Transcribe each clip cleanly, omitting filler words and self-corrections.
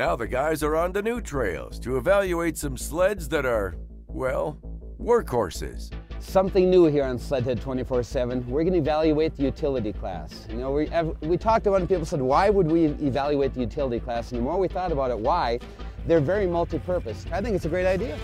Now the guys are on to new trails to evaluate some sleds that are, well, workhorses. Something new here on Sledhead 24/7. We're going to evaluate the utility class. You know, we talked to one people said, why would we evaluate the utility class? And the more we thought about it, why? They're very multi-purpose. I think it's a great idea.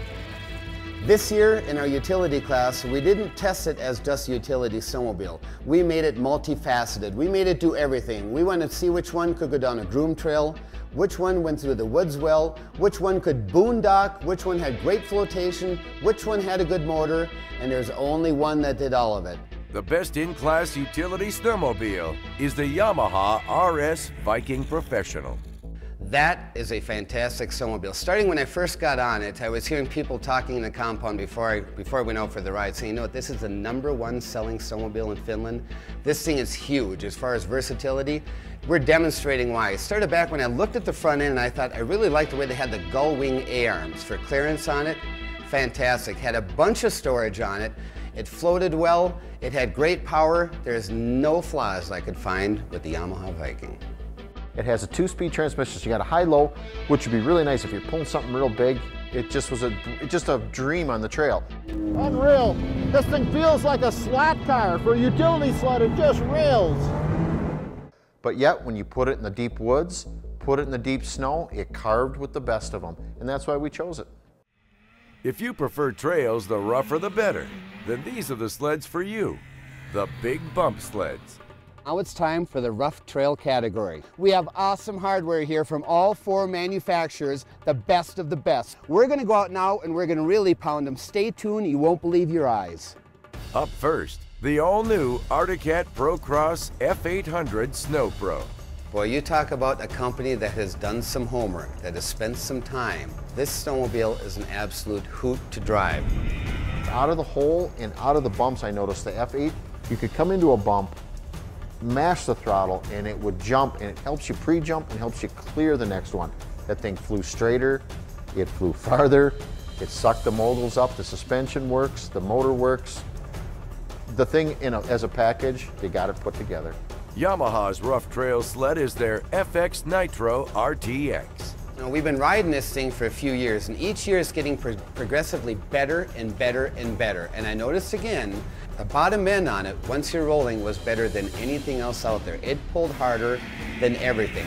This year in our utility class, we didn't test it as just a utility snowmobile. We made it multifaceted. We made it do everything. We wanted to see which one could go down a groom trail, which one went through the woods well, which one could boondock, which one had great flotation, which one had a good motor, and there's only one that did all of it. The best in-class utility snowmobile is the Yamaha RS Viking Professional. That is a fantastic snowmobile. Starting when I first got on it, I was hearing people talking in the compound before I went out for the ride saying, you know what, this is the #1 selling snowmobile in Finland. This thing is huge as far as versatility. We're demonstrating why. It started back when I looked at the front end and I thought I really liked the way they had the gull wing A-arms for clearance on it. Fantastic. Had a bunch of storage on it. It floated well. It had great power. There's no flaws I could find with the Yamaha Viking. It has a 2-speed transmission, so you got a high-low, which would be really nice if you're pulling something real big. It just was just a dream on the trail. Unreal. This thing feels like a slat car. For a utility sled, it just rails. But yet, when you put it in the deep woods, put it in the deep snow, it carved with the best of them, and that's why we chose it. If you prefer trails, the rougher the better, then these are the sleds for you, the Big Bump sleds. Now it's time for the rough trail category. We have awesome hardware here from all 4 manufacturers, the best of the best. We're going to go out now and we're going to really pound them. Stay tuned, you won't believe your eyes. Up first, the all-new Arctic Cat Pro Cross F800 Snow Pro. Boy, you talk about a company that has done some homework, that has spent some time. This snowmobile is an absolute hoot to drive. Out of the hole and out of the bumps, I noticed the F8, you could come into a bump, mash the throttle, and it would jump, and it helps you pre-jump and helps you clear the next one. That thing flew straighter, it flew farther, it sucked the moguls up, the suspension works, the motor works. The thing, as a package, you got it put together. Yamaha's rough trail sled is their FX Nitro RDX. Now, we've been riding this thing for a few years, and each year it's getting progressively better and better and better. And I noticed again, the bottom end on it, once you're rolling, was better than anything else out there. It pulled harder than everything.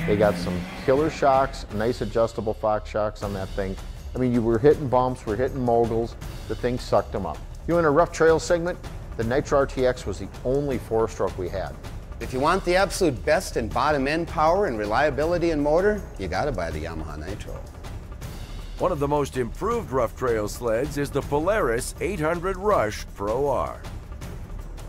They got some killer shocks, nice adjustable Fox shocks on that thing. I mean, you were hitting bumps, we're hitting moguls, the thing sucked them up. You know, in a rough trail segment, the Nitro RDX was the only 4-stroke we had. If you want the absolute best in bottom end power and reliability and motor, you gotta buy the Yamaha Nitro. One of the most improved rough trail sleds is the Polaris 800 Rush Pro R.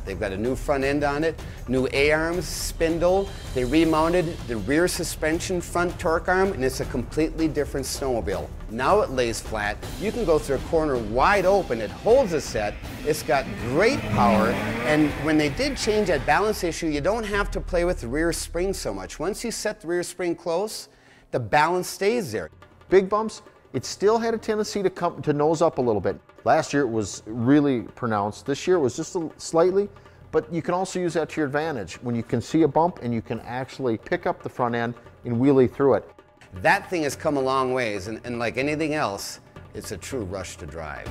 They've got a new front end on it, new A-arms, spindle. They remounted the rear suspension front torque arm, and it's a completely different snowmobile. Now it lays flat. You can go through a corner wide open. It holds a set. It's got great power, and when they did change that balance issue, you don't have to play with the rear spring so much. Once you set the rear spring close, the balance stays there. Big bumps, it still had a tendency to nose up a little bit. Last year it was really pronounced. This year it was just slightly, but you can also use that to your advantage when you can see a bump and you can actually pick up the front end and wheelie through it. That thing has come a long ways, and like anything else, it's a true rush to drive.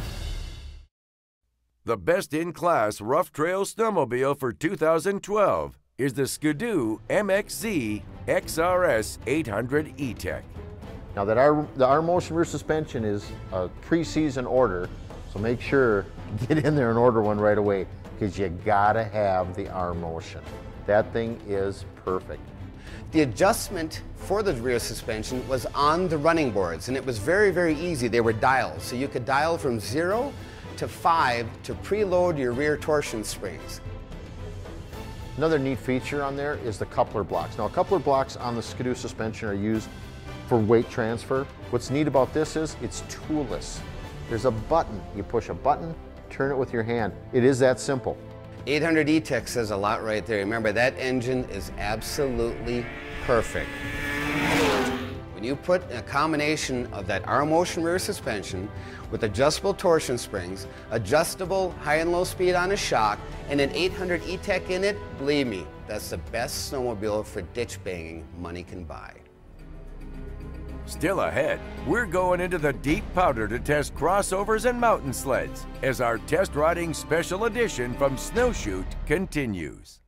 The best in-class rough trail snowmobile for 2012 is the Skidoo MX XRS 800 E-Tech. Now that our motion rear suspension is a pre-season order, so make sure you get in there and order one right away, because you gotta have the arm motion. That thing is perfect. The adjustment for the rear suspension was on the running boards, and it was very, very easy. They were dials, so you could dial from 0 to 5 to preload your rear torsion springs. Another neat feature on there is the coupler blocks. Now, coupler blocks on the Skidoo suspension are used for weight transfer. What's neat about this is it's toolless. There's a button. You push a button, turn it with your hand. It is that simple. 800 E-Tech says a lot right there. Remember, that engine is absolutely perfect. When you put a combination of that arm motion rear suspension with adjustable torsion springs, adjustable high and low speed on a shock, and an 800 E-Tech in it, believe me, that's the best snowmobile for ditch banging money can buy. Still ahead, we're going into the deep powder to test crossovers and mountain sleds as our test riding special edition from Snowshoot continues.